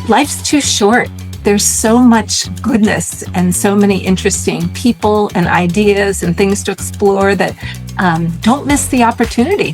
Life's too short. There's so much goodness and so many interesting people and ideas and things to explore that don't miss the opportunity.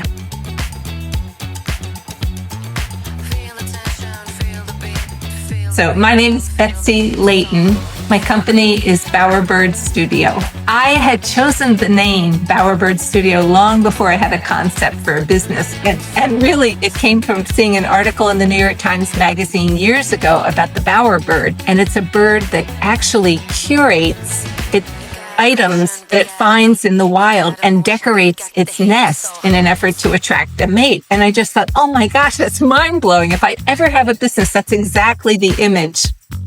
So my name is Betsey Leighton. My company is Bowerbird Studio. I had chosen the name Bowerbird Studio long before I had a concept for a business. And really, it came from seeing an article in the New York Times Magazine years ago about the bowerbird. And it's a bird that actually curates its items that it finds in the wild and decorates its nest in an effort to attract a mate. And I just thought, oh my gosh, that's mind-blowing. If I ever have a business, that's exactly the image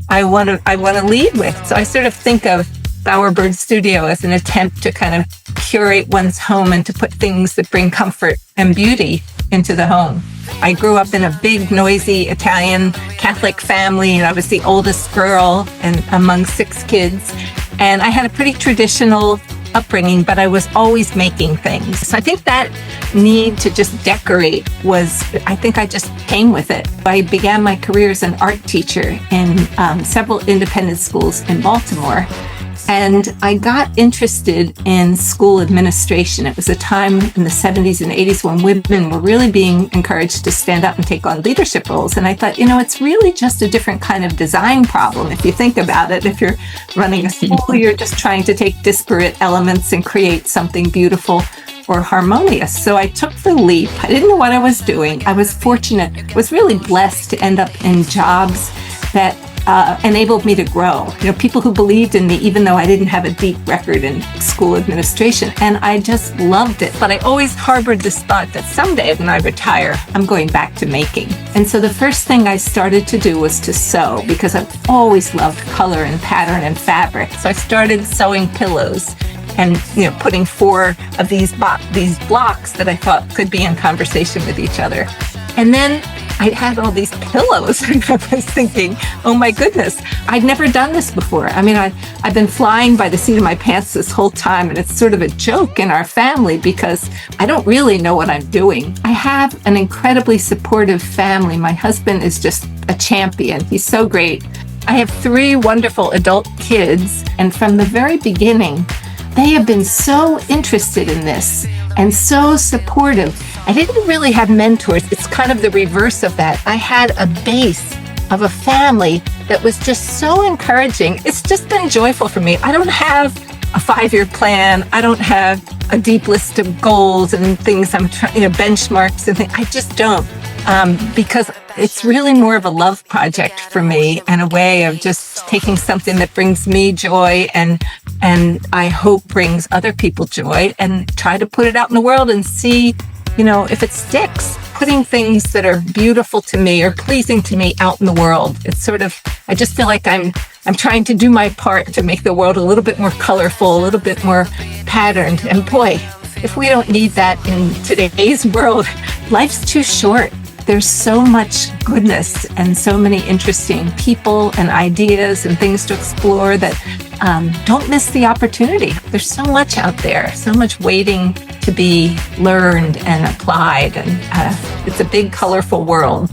I want to lead with. So I sort of think of Bowerbird Studio as an attempt to kind of curate one's home and to put things that bring comfort and beauty into the home. I grew up in a big, noisy Italian Catholic family, and I was the oldest girl and among 6 kids. And I had a pretty traditional upbringing, but I was always making things. So I think that need to just decorate I just came with it. I began my career as an art teacher in several independent schools in Baltimore. And I got interested in school administration. It was a time in the 70s and 80s when women were really being encouraged to stand up and take on leadership roles. And I thought, it's really just a different kind of design problem. If you think about it, if you're running a school, you're just trying to take disparate elements and create something beautiful or harmonious. So I took the leap. I didn't know what I was doing. I was fortunate, was really blessed to end up in jobs that enabled me to grow. People who believed in me, even though I didn't have a deep record in school administration. And I just loved it. But I always harbored this thought that someday when I retire, I'm going back to making. And so the first thing I started to do was to sew, because I've always loved color and pattern and fabric. So I started sewing pillows and putting 4 of these blocks that I thought could be in conversation with each other. And then I had all these pillows, and I was thinking, oh my goodness, I'd never done this before. I've been flying by the seat of my pants this whole time, and it's sort of a joke in our family because I don't really know what I'm doing. I have an incredibly supportive family. My husband is just a champion. He's so great. I have 3 wonderful adult kids, and from the very beginning, they have been so interested in this and so supportive. I didn't really have mentors. It's kind of the reverse of that. I had a base of a family that was just so encouraging. It's just been joyful for me. I don't have a 5-year plan. I don't have a deep list of goals and things I'm trying, benchmarks and things. I just don't. Because it's really more of a love project for me and a way of just taking something that brings me joy and I hope brings other people joy and try to put it out in the world and see, if it sticks. Putting things that are beautiful to me or pleasing to me out in the world. It's sort of, I just feel like I'm trying to do my part to make the world a little bit more colorful, a little bit more patterned. And boy, if we don't need that in today's world, life's too short. There's so much goodness and so many interesting people and ideas and things to explore that don't miss the opportunity. There's so much out there, so much waiting to be learned and applied. And it's a big, colorful world.